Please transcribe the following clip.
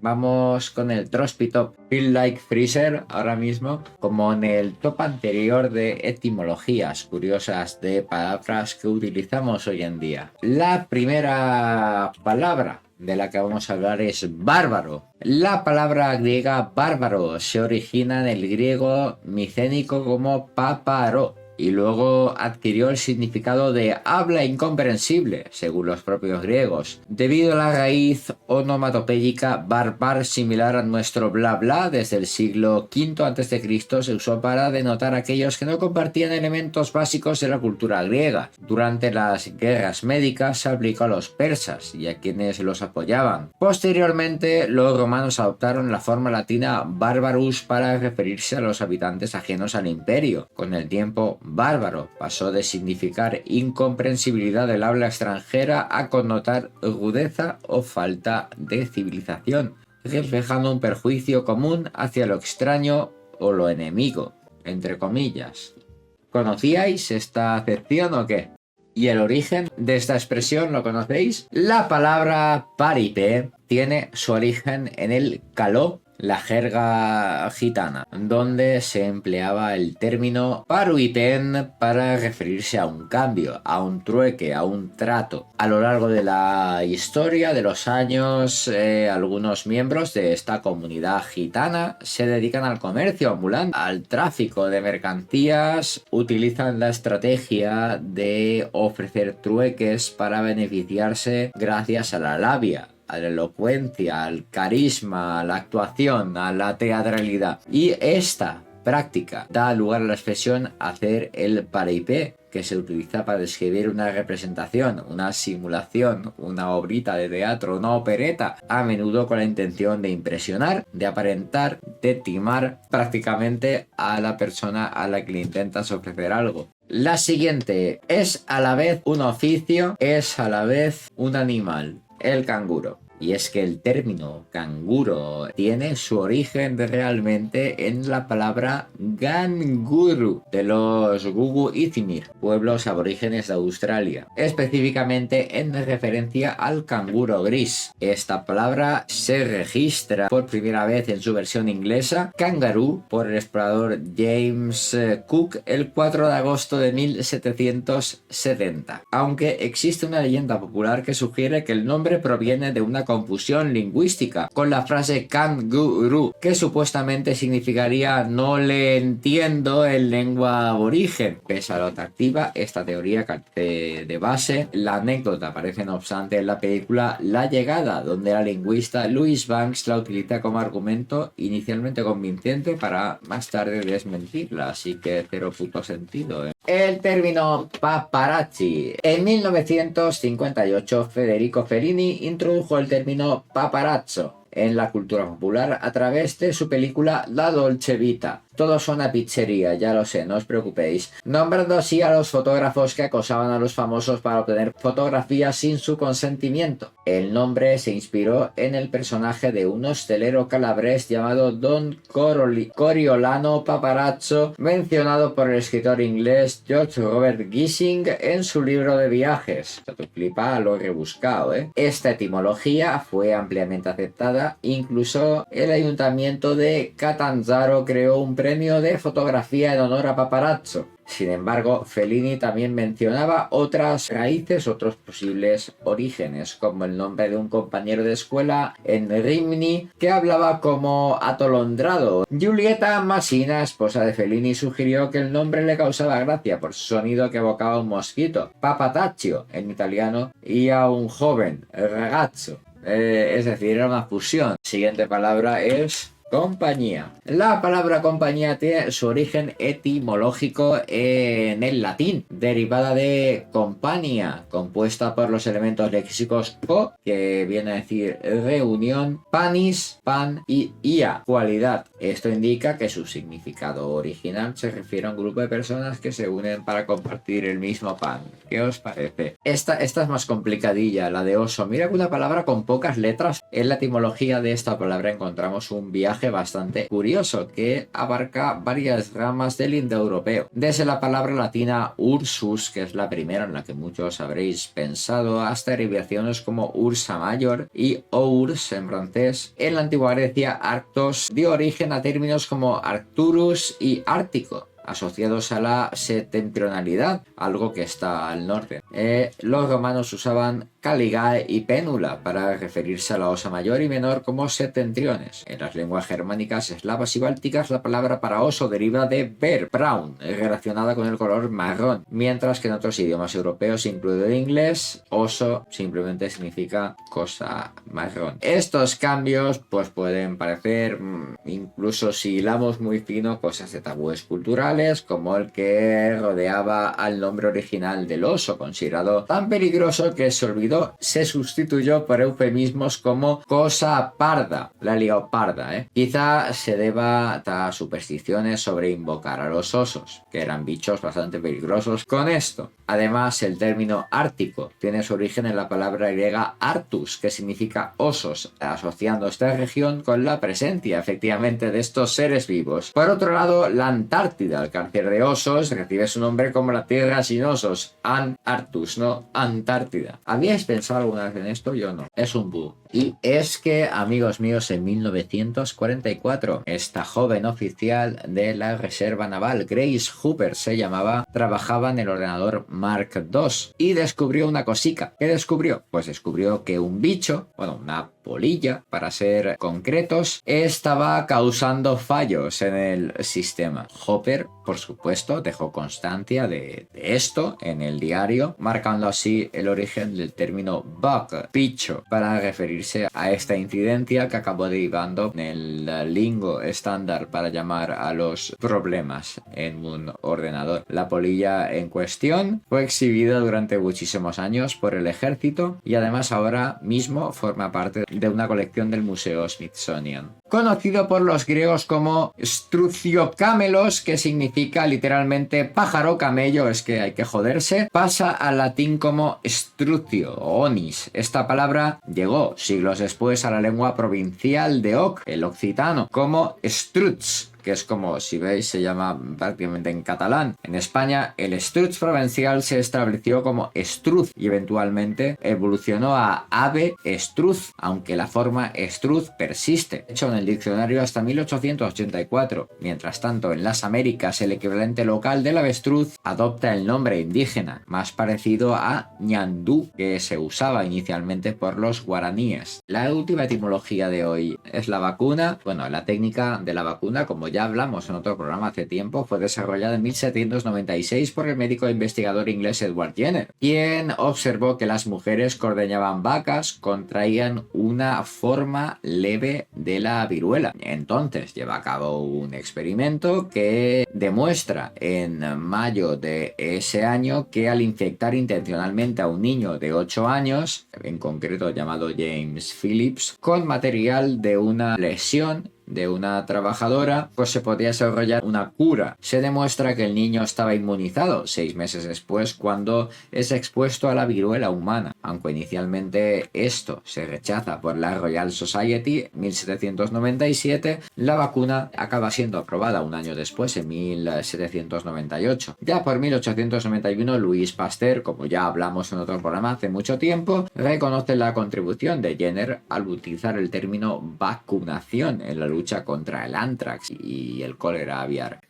Vamos con el Trospy Top. Feel like Freezer ahora mismo, como en el top anterior de etimologías curiosas de palabras que utilizamos hoy en día. La primera palabra de la que vamos a hablar es bárbaro. La palabra griega bárbaro se origina en el griego micénico como paparo y luego adquirió el significado de habla incomprensible, según los propios griegos, debido a la raíz onomatopéyica barbar similar a nuestro bla bla. Desde el siglo V a.C. se usó para denotar a aquellos que no compartían elementos básicos de la cultura griega. Durante las guerras médicas se aplicó a los persas y a quienes los apoyaban. Posteriormente, los romanos adoptaron la forma latina barbarus para referirse a los habitantes ajenos al imperio. Con el tiempo, bárbaro pasó de significar incomprensibilidad del habla extranjera a connotar rudeza o falta de civilización, reflejando un perjuicio común hacia lo extraño o lo enemigo, entre comillas. ¿Conocíais esta acepción o qué? ¿Y el origen de esta expresión lo conocéis? La palabra paripé tiene su origen en el caló, la jerga gitana, donde se empleaba el término paruipén para referirse a un cambio, a un trueque, a un trato. A lo largo de la historia, de los años, algunos miembros de esta comunidad gitana se dedican al comercio ambulante, al tráfico de mercancías, utilizan la estrategia de ofrecer trueques para beneficiarse gracias a la labia, a la elocuencia, al carisma, a la actuación, a la teatralidad. Y esta práctica da lugar a la expresión hacer el paripé, que se utiliza para describir una representación, una simulación, una obrita de teatro, una opereta, a menudo con la intención de impresionar, de aparentar, de timar prácticamente a la persona a la que le intentas ofrecer algo. La siguiente es a la vez un oficio, es a la vez un animal. El canguro. Y es que el término canguro tiene su origen realmente en la palabra ganguru de los Gugu Ithimir, pueblos aborígenes de Australia, específicamente en referencia al canguro gris. Esta palabra se registra por primera vez en su versión inglesa, kangaroo, por el explorador James Cook el 4 de agosto de 1770, aunque existe una leyenda popular que sugiere que el nombre proviene de una confusión lingüística con la frase kangaroo, que supuestamente significaría no le entiendo en lengua aborigen. Pese a lo atractiva esta teoría de base, la anécdota aparece no obstante en la película La Llegada, donde la lingüista Louise Banks la utiliza como argumento inicialmente convincente para más tarde desmentirla, así que cero puto sentido. El término paparazzi. En 1958 Federico Fellini introdujo el término paparazzo en la cultura popular a través de su película La Dolce Vita. Todo suena a pizzería, ya lo sé, no os preocupéis. Nombrando así a los fotógrafos que acosaban a los famosos para obtener fotografías sin su consentimiento. El nombre se inspiró en el personaje de un hostelero calabrés llamado Don Coriolano Paparazzo, mencionado por el escritor inglés George Robert Gissing en su libro de viajes. Esto flipa lo rebuscado, ¿eh? Esta etimología fue ampliamente aceptada, incluso el ayuntamiento de Catanzaro creó un premio de fotografía en honor a Paparazzo. Sin embargo, Fellini también mencionaba otras raíces, otros posibles orígenes, como el nombre de un compañero de escuela en Rimini que hablaba como atolondrado. Giulietta Masina, esposa de Fellini, sugirió que el nombre le causaba gracia por su sonido que evocaba a un mosquito, papataccio en italiano, y a un joven, ragazzo. Es decir, era una fusión. Siguiente palabra es compañía. La palabra compañía tiene su origen etimológico en el latín, derivada de compania, compuesta por los elementos léxicos co, que viene a decir reunión, panis, pan, y ia, cualidad. Esto indica que su significado original se refiere a un grupo de personas que se unen para compartir el mismo pan. ¿Qué os parece? Esta es más complicadilla, la de oso. Mira que una palabra con pocas letras. En la etimología de esta palabra encontramos un viaje personaje bastante curioso que abarca varias ramas del indoeuropeo, desde la palabra latina ursus, que es la primera en la que muchos habréis pensado, hasta derivaciones como Ursa Mayor y Ours en francés. En la antigua Grecia, Arctos dio origen a términos como Arcturus y Ártico, asociados a la septentrionalidad, algo que está al norte. Los romanos usaban Caligae y Pénula para referirse a la osa mayor y menor como septentriones. En las lenguas germánicas, eslavas y bálticas, la palabra para oso deriva de ver, brown, relacionada con el color marrón, mientras que en otros idiomas europeos, incluido el inglés, oso simplemente significa cosa marrón. Estos cambios pues pueden parecer, incluso si hilamos muy fino, cosas de tabúes culturales, como el que rodeaba al nombre original del oso, considerado tan peligroso que se sustituyó por eufemismos como cosa parda, la leoparda. Quizá se deba a supersticiones sobre invocar a los osos, que eran bichos bastante peligrosos con esto. Además, el término ártico tiene su origen en la palabra griega artus, que significa osos, asociando esta región con la presencia, efectivamente, de estos seres vivos. Por otro lado, la Antártida, el cárcel de osos, recibe su nombre como la tierra sin osos, Antarctus, no Antártida. ¿Habíais pensado alguna vez en esto? Yo no. Es un bug. Y es que, amigos míos, en 1944, esta joven oficial de la Reserva Naval, Grace Hooper se llamaba, trabajaba en el ordenador Mark II y descubrió una cosica. ¿Qué descubrió? Pues descubrió que un bicho, bueno, una polilla, para ser concretos, estaba causando fallos en el sistema. Hooper, por supuesto, dejó constancia de esto en el diario, marcando así el origen del término bug, bicho, para referirse a esta incidencia que acabó derivando en el lingo estándar para llamar a los problemas en un ordenador. La polilla en cuestión fue exhibida durante muchísimos años por el ejército y además ahora mismo forma parte de una colección del Museo Smithsonian. Conocido por los griegos como Struciocamelos, que significa literalmente pájaro camello, es que hay que joderse, pasa al latín como strucio o onis. Esta palabra llegó siglos después a la lengua provincial de Oc, el occitano, como struts, que es como, si veis, se llama prácticamente en catalán. En España, el struts provincial se estableció como estruz y eventualmente evolucionó a ave estruz, aunque la forma estruz persiste. De hecho, en el diccionario hasta 1884. Mientras tanto, en las Américas, el equivalente local del avestruz adopta el nombre indígena, más parecido a ñandú, que se usaba inicialmente por los guaraníes. La última etimología de hoy es la vacuna. Bueno, la técnica de la vacuna, como ya hablamos en otro programa hace tiempo, fue desarrollada en 1796 por el médico e investigador inglés Edward Jenner, quien observó que las mujeres que ordeñaban vacas contraían una forma leve de la viruela. Entonces lleva a cabo un experimento que demuestra en mayo de ese año que al infectar intencionalmente a un niño de 8 años, en concreto llamado James Phillips, con material de una lesión de una trabajadora, pues se podía desarrollar una cura. Se demuestra que el niño estaba inmunizado 6 meses después cuando es expuesto a la viruela humana. Aunque inicialmente esto se rechaza por la Royal Society en 1797, la vacuna acaba siendo aprobada un año después, en 1798. Ya por 1891, Louis Pasteur, como ya hablamos en otro programa hace mucho tiempo, reconoce la contribución de Jenner al utilizar el término vacunación en la lucha contra el anthrax y el cólera aviar.